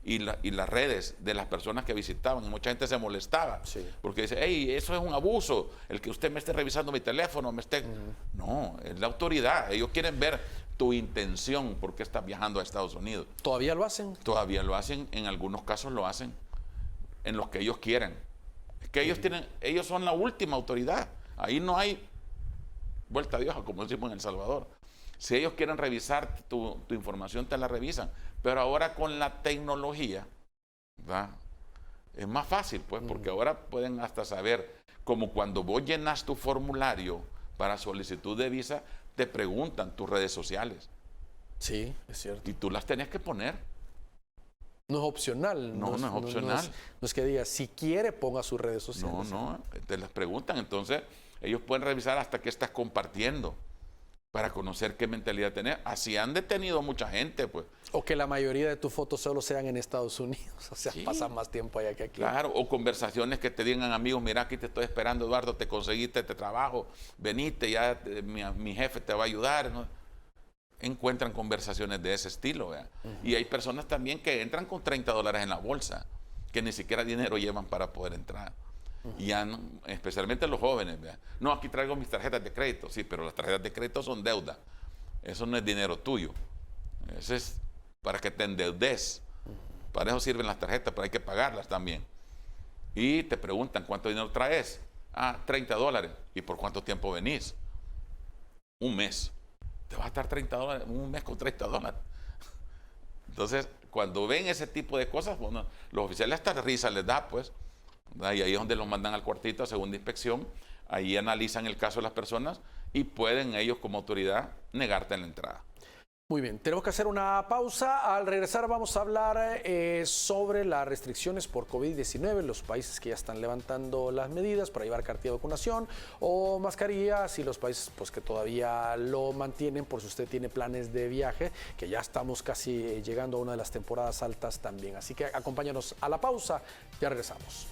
y las redes de las personas que visitaban, y mucha gente se molestaba, porque dice, hey, eso es un abuso, el que usted me esté revisando mi teléfono, No, es la autoridad, ellos quieren ver tu intención, por qué estás viajando a Estados Unidos. ¿Todavía lo hacen? Todavía lo hacen, en algunos casos lo hacen, en los que ellos quieren. Es que ellos son la última autoridad, ahí no hay vuelta de hoja, como decimos en El Salvador. Si ellos quieren revisar tu información, te la revisan. Pero ahora con la tecnología, ¿verdad? Es más fácil, pues, porque ahora pueden hasta saber, como cuando vos llenas tu formulario para solicitud de visa, te preguntan tus redes sociales. Sí, es cierto. Y tú las tenías que poner. No es opcional. No es opcional. No es que diga, si quiere, ponga sus redes sociales. No, te las preguntan. Entonces, ellos pueden revisar hasta qué estás compartiendo, para conocer qué mentalidad tenés. Así han detenido mucha gente, pues. O que la mayoría de tus fotos solo sean en Estados Unidos, o sea, pasan más tiempo allá que aquí. Claro, o conversaciones que te digan amigos, mira, aquí te estoy esperando, Eduardo, te conseguiste este trabajo, venite, ya mi jefe te va a ayudar, ¿no? Encuentran conversaciones de ese estilo, ¿verdad? Y hay personas también que entran con $30 en la bolsa, que ni siquiera dinero llevan para poder entrar. Y ya no, especialmente los jóvenes, ¿verdad? No, aquí traigo mis tarjetas de crédito. Sí, pero las tarjetas de crédito son deuda. Eso no es dinero tuyo. Eso es para que te endeudes. Para eso sirven las tarjetas, pero hay que pagarlas también. Y te preguntan, ¿cuánto dinero traes? Ah, $30. ¿Y por cuánto tiempo venís? Un mes. Te vas a estar $30, un mes con $30. Entonces, cuando ven ese tipo de cosas, bueno, los oficiales hasta risa les da, pues. Y ahí es donde los mandan al cuartito a segunda inspección. Ahí analizan el caso de las personas y pueden ellos como autoridad negarte la entrada. Muy bien, tenemos que hacer una pausa. Al regresar vamos a hablar sobre las restricciones por COVID-19, los países que ya están levantando las medidas para llevar cartilla de vacunación o mascarillas, y los países pues, que todavía lo mantienen por si usted tiene planes de viaje, que ya estamos casi llegando a una de las temporadas altas también. Así que acompáñanos a la pausa, ya regresamos.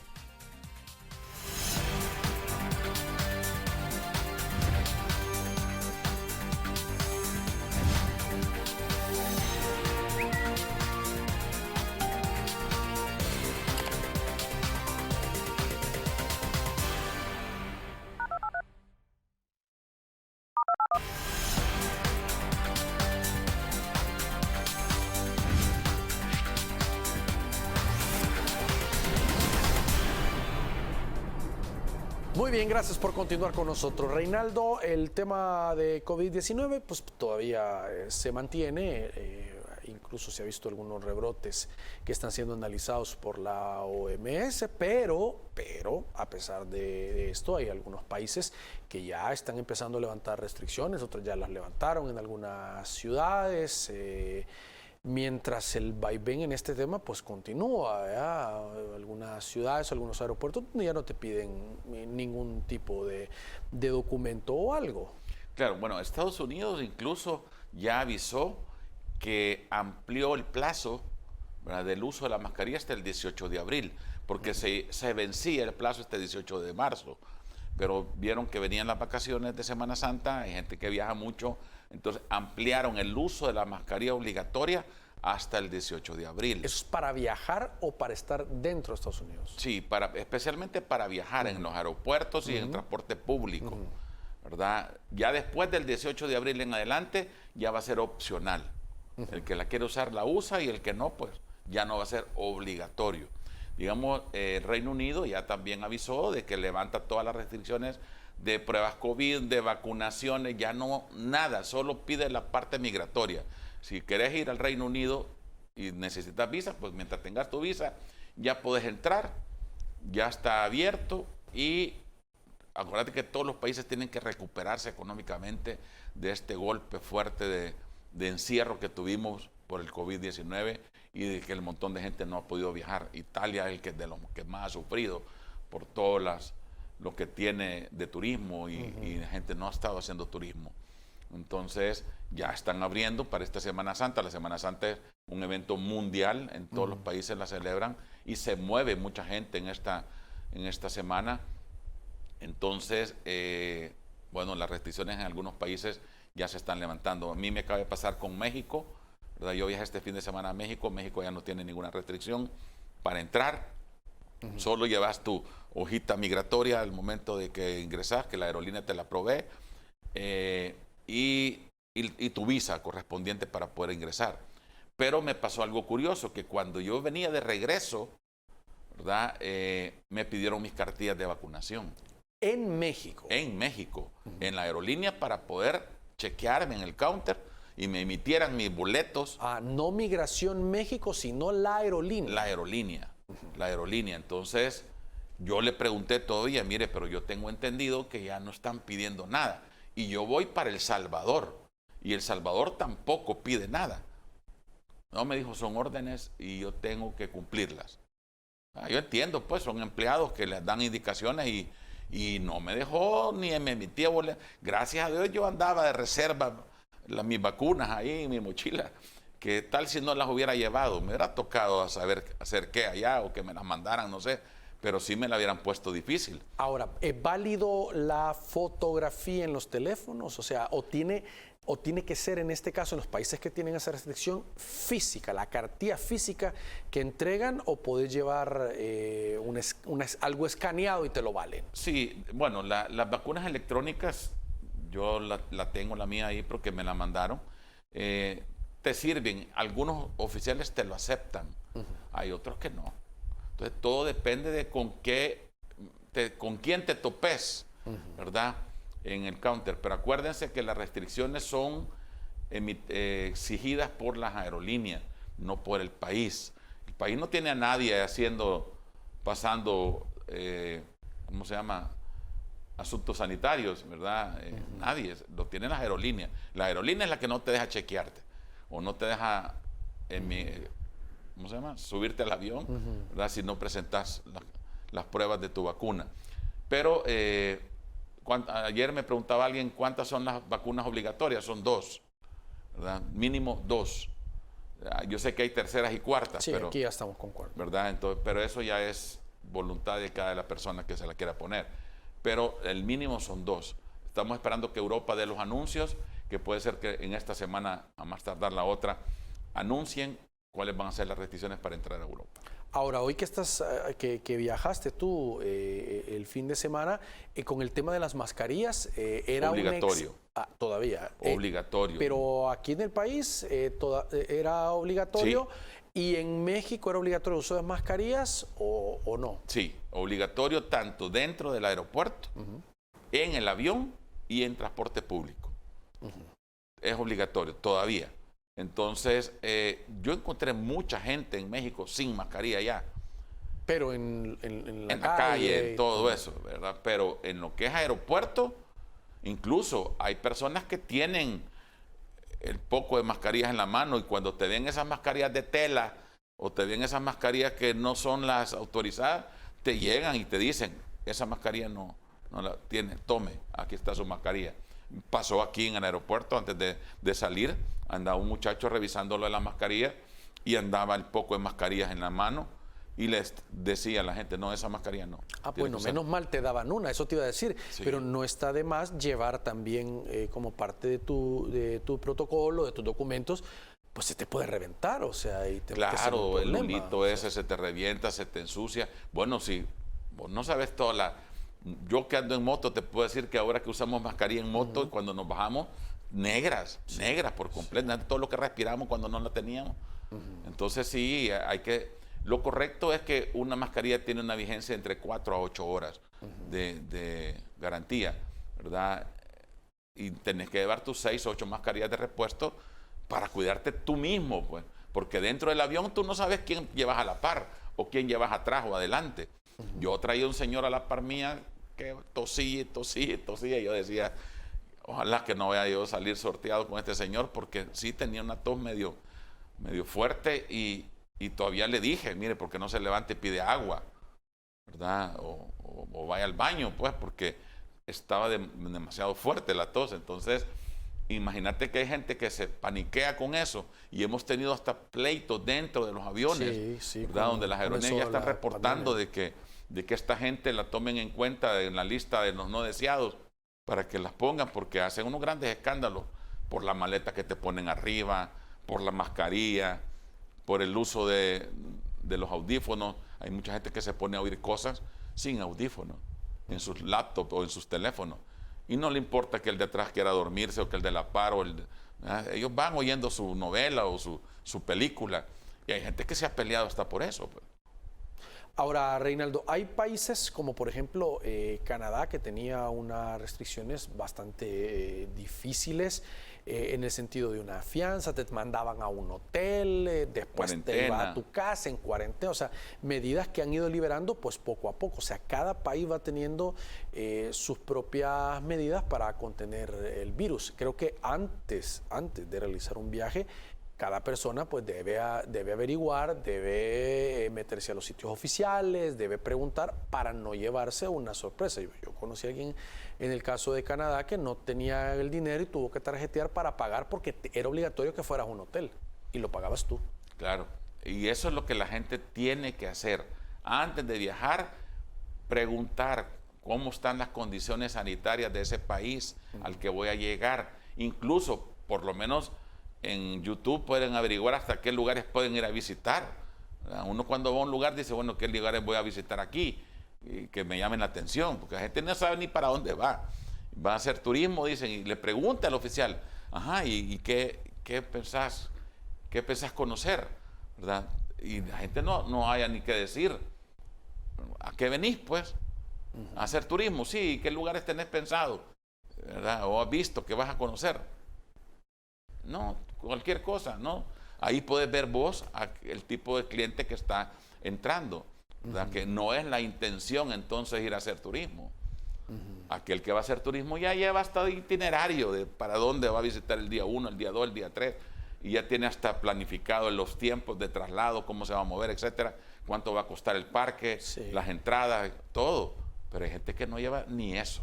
Muy bien, gracias por continuar con nosotros. Reinaldo, el tema de COVID-19 pues todavía se mantiene, incluso se ha visto algunos rebrotes que están siendo analizados por la OMS, pero a pesar de esto hay algunos países que ya están empezando a levantar restricciones, otros ya las levantaron en algunas ciudades, mientras el vaivén en este tema pues continúa, ¿verdad? Algunas ciudades, algunos aeropuertos ya no te piden ningún tipo de documento o algo. Claro, bueno, Estados Unidos incluso ya avisó que amplió el plazo, ¿verdad?, del uso de la mascarilla hasta el 18 de abril, porque se vencía el plazo este 18 de marzo. Pero vieron que venían las vacaciones de Semana Santa, hay gente que viaja mucho, entonces ampliaron el uso de la mascarilla obligatoria hasta el 18 de abril. ¿Eso es para viajar o para estar dentro de Estados Unidos? Sí, especialmente para viajar en los aeropuertos y en el transporte público, ¿verdad? Ya después del 18 de abril en adelante ya va a ser opcional. El que la quiere usar la usa y el que no, pues ya no va a ser obligatorio. Digamos, el Reino Unido ya también avisó de que levanta todas las restricciones de pruebas COVID, de vacunaciones, ya no nada, solo pide la parte migratoria. Si querés ir al Reino Unido y necesitas visa, pues mientras tengas tu visa ya puedes entrar, ya está abierto y acuérdate que todos los países tienen que recuperarse económicamente de este golpe fuerte de encierro que tuvimos por el COVID-19 y de que el montón de gente no ha podido viajar. Italia es el que de los que más ha sufrido por todo lo que tiene de turismo y la gente no ha estado haciendo turismo. Entonces ya están abriendo para esta Semana Santa. La Semana Santa es un evento mundial, en todos los países la celebran y se mueve mucha gente en esta semana. Entonces, bueno, las restricciones en algunos países ya se están levantando. A mí me acaba de pasar con México, ¿verdad? Yo viajé este fin de semana a México. México ya no tiene ninguna restricción para entrar. Solo llevas tu hojita migratoria al momento de que ingresas, que la aerolínea te la provee, y tu visa correspondiente para poder ingresar. Pero me pasó algo curioso, que cuando yo venía de regreso, ¿verdad? Me pidieron mis cartillas de vacunación. En México. En México, en la aerolínea, para poder chequearme en el counter y me emitieran mis boletos. Ah, no Migración México, sino la aerolínea. La aerolínea, la aerolínea. Entonces, yo le pregunté todavía, mire, pero yo tengo entendido que ya no están pidiendo nada. Y yo voy para El Salvador, y El Salvador tampoco pide nada. No, me dijo, son órdenes y yo tengo que cumplirlas. Yo entiendo, pues, son empleados que les dan indicaciones y no me dejó ni me emitía boletos. Gracias a Dios yo andaba de reserva mis vacunas ahí en mi mochila. ¿Qué tal si no las hubiera llevado? Me hubiera tocado saber hacer qué allá o que me las mandaran, no sé. Pero sí me la hubieran puesto difícil. Ahora, ¿es válido la fotografía en los teléfonos? O sea, o tiene que ser en este caso en los países que tienen esa restricción física, la cartilla física que entregan, o podés llevar algo escaneado y te lo valen. Sí, bueno, las vacunas electrónicas, yo la tengo la mía ahí porque me la mandaron. Te sirven, algunos oficiales te lo aceptan, hay otros que no. Entonces todo depende de con quién te topes, ¿verdad? En el counter. Pero acuérdense que las restricciones son exigidas por las aerolíneas, no por el país. El país no tiene a nadie pasando, ¿cómo se llama? Asuntos sanitarios, ¿verdad? Nadie, lo tienen las aerolíneas. La aerolínea es la que no te deja chequearte o no te deja ¿cómo se llama? Subirte al avión, ¿verdad? Si no presentas las pruebas de tu vacuna. Pero ayer me preguntaba alguien cuántas son las vacunas obligatorias. Son 2, ¿verdad? Mínimo 2. Yo sé que hay terceras y cuartas. Sí, pero aquí ya estamos con cuartas. ¿verdad? Entonces, pero eso ya es voluntad de cada persona que se la quiera poner. Pero el mínimo son 2. Estamos esperando que Europa dé los anuncios, que puede ser que en esta semana, a más tardar la otra, anuncien cuáles van a ser las restricciones para entrar a Europa. Ahora, hoy que viajaste tú el fin de semana, con el tema de las mascarillas, era obligatorio. Todavía. Obligatorio. Pero aquí en el país era obligatorio. Sí. ¿Y en México era obligatorio el uso de mascarillas o no? Sí, obligatorio tanto dentro del aeropuerto, en el avión y en transporte público. Es obligatorio todavía. Entonces, yo encontré mucha gente en México sin mascarilla ya. Pero en En la calle, en todo eso, ¿verdad? Pero en lo que es aeropuerto, incluso hay personas que tienen el poco de mascarillas en la mano y cuando te ven esas mascarillas de tela o te ven esas mascarillas que no son las autorizadas, te llegan y te dicen, esa mascarilla no la tiene, tome, aquí está su mascarilla. Pasó aquí en el aeropuerto antes de salir, andaba un muchacho revisándolo de la mascarilla y andaba el poco de mascarillas en la mano y les decía a la gente, no, esa mascarilla no. Bueno, menos mal te daban una, eso te iba a decir, sí. Pero no está de más llevar también como parte de tu protocolo, de tus documentos, pues se te puede reventar, o sea, y te claro, el hulito ese se te revienta, se te ensucia. Bueno, si vos no sabes toda la... Yo que ando en moto, te puedo decir que ahora que usamos mascarilla en moto, cuando nos bajamos, negras por completo, todo lo que respiramos cuando no la teníamos. Entonces sí, hay que... Lo correcto es que una mascarilla tiene una vigencia entre 4 a 8 horas de garantía, ¿verdad? Y tenés que llevar tus 6 o 8 mascarillas de repuesto para cuidarte tú mismo, pues. Porque dentro del avión tú no sabes quién llevas a la par o quién llevas atrás o adelante. Yo traía un señor a la par mía que tosía. Y yo decía, ojalá que no vaya yo a salir sorteado con este señor, porque sí tenía una tos medio fuerte y todavía le dije, mire, ¿por qué no se levante y pide agua? ¿Verdad? O vaya al baño, pues, porque estaba demasiado fuerte la tos. Entonces, imagínate que hay gente que se paniquea con eso y hemos tenido hasta pleitos dentro de los aviones, ¿verdad? Donde las aerolíneas ya están reportando de que esta gente la tomen en cuenta en la lista de los no deseados para que las pongan, porque hacen unos grandes escándalos por la maleta que te ponen arriba, por la mascarilla, por el uso de los audífonos. Hay mucha gente que se pone a oír cosas sin audífonos en sus laptops o en sus teléfonos y no le importa que el de atrás quiera dormirse o que el de la par ellos van oyendo su novela o su película y hay gente que se ha peleado hasta por eso, pues. Ahora, Reinaldo, hay países como por ejemplo Canadá, que tenía unas restricciones bastante difíciles en el sentido de una fianza, te mandaban a un hotel, después te ibas a tu casa en cuarentena, o sea, medidas que han ido liberando pues poco a poco, o sea, cada país va teniendo sus propias medidas para contener el virus. Creo que antes de realizar un viaje, cada persona pues debe averiguar, debe meterse a los sitios oficiales, debe preguntar para no llevarse una sorpresa. Yo conocí a alguien en el caso de Canadá que no tenía el dinero y tuvo que tarjetear para pagar porque era obligatorio que fueras a un hotel y lo pagabas tú. Claro, y eso es lo que la gente tiene que hacer. Antes de viajar, preguntar cómo están las condiciones sanitarias de ese país al que voy a llegar. Incluso, por lo menos, en YouTube pueden averiguar hasta qué lugares pueden ir a visitar. Uno cuando va a un lugar dice, bueno, ¿qué lugares voy a visitar aquí? Y que me llamen la atención, porque la gente no sabe ni para dónde va. Va a hacer turismo, dicen, y le pregunta al oficial, ajá, ¿y qué pensás conocer? ¿Verdad? Y la gente no haya ni qué decir. ¿A qué venís, pues? A hacer turismo, sí, ¿qué lugares tenés pensado? ¿Verdad? ¿O has visto que vas a conocer? No, cualquier cosa, ¿no? Ahí puedes ver vos el tipo de cliente que está entrando, ¿verdad? Que no es la intención entonces ir a hacer turismo. Aquel que va a hacer turismo ya lleva hasta itinerario de para dónde va a visitar el día 1, el día 2, el día 3, y ya tiene hasta planificado los tiempos de traslado, cómo se va a mover, etcétera, cuánto va a costar el parque, las entradas, todo. Pero hay gente que no lleva ni eso.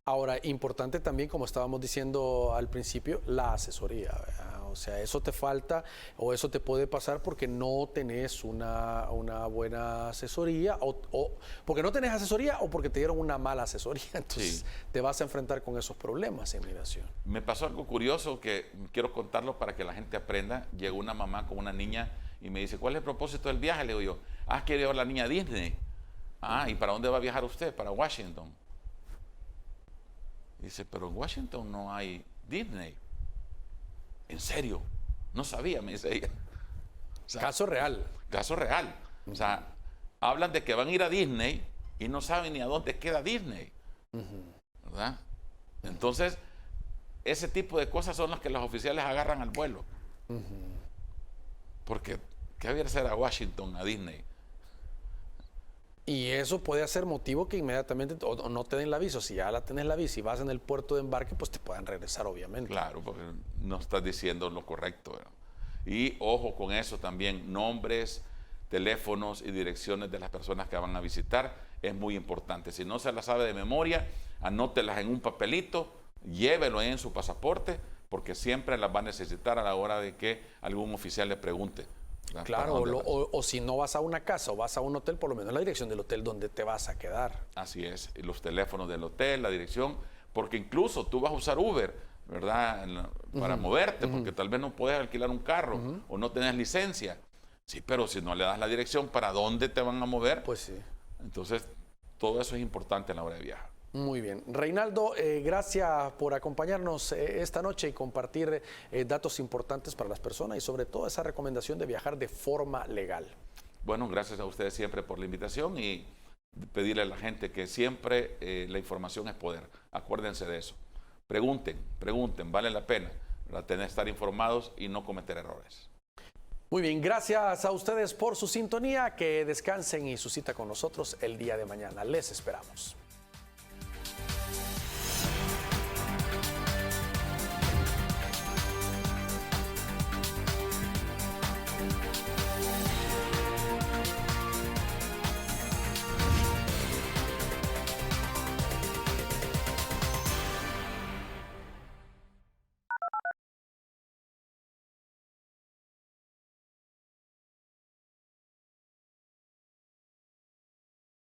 Ahora, importante también, como estábamos diciendo al principio, la asesoría, ¿verdad? O sea, eso te falta o eso te puede pasar porque no tenés una buena asesoría o porque no tenés asesoría o porque te dieron una mala asesoría. Entonces te vas a enfrentar con esos problemas en migración. Me pasó algo curioso que quiero contarlo para que la gente aprenda. Llegó una mamá con una niña y me dice, ¿cuál es el propósito del viaje? Le digo yo, quiero llevar a la niña a Disney. ¿Y para dónde va a viajar usted? Para Washington. Dice, pero en Washington no hay Disney. ¿En serio? No sabía, me dice ella. O sea, caso real. Caso real. O sea, hablan de que van a ir a Disney y no saben ni a dónde queda Disney. ¿Verdad? Entonces, ese tipo de cosas son las que los oficiales agarran al vuelo. Porque, ¿qué había que hacer a Washington, a Disney? Y eso puede ser motivo que inmediatamente o no te den la visa. Si ya la tenés la visa y vas en el puerto de embarque, pues te puedan regresar, obviamente. Claro, porque no estás diciendo lo correcto, ¿verdad? Y ojo con eso también, nombres, teléfonos y direcciones de las personas que van a visitar es muy importante. Si no se las sabe de memoria, anótelas en un papelito, llévelo ahí en su pasaporte, porque siempre las va a necesitar a la hora de que algún oficial le pregunte. Claro, o si no vas a una casa o vas a un hotel, por lo menos la dirección del hotel donde te vas a quedar. Así es, y los teléfonos del hotel, la dirección, porque incluso tú vas a usar Uber, ¿verdad? Para moverte, porque tal vez no puedes alquilar un carro o no tenés licencia. Sí, pero si no le das la dirección para dónde te van a mover, pues sí. Entonces todo eso es importante a la hora de viajar. Muy bien. Reinaldo, gracias por acompañarnos esta noche y compartir datos importantes para las personas y sobre todo esa recomendación de viajar de forma legal. Bueno, gracias a ustedes siempre por la invitación y pedirle a la gente que siempre la información es poder. Acuérdense de eso. Pregunten, vale la pena, ¿verdad? Estar informados y no cometer errores. Muy bien, gracias a ustedes por su sintonía, que descansen y su cita con nosotros el día de mañana. Les esperamos.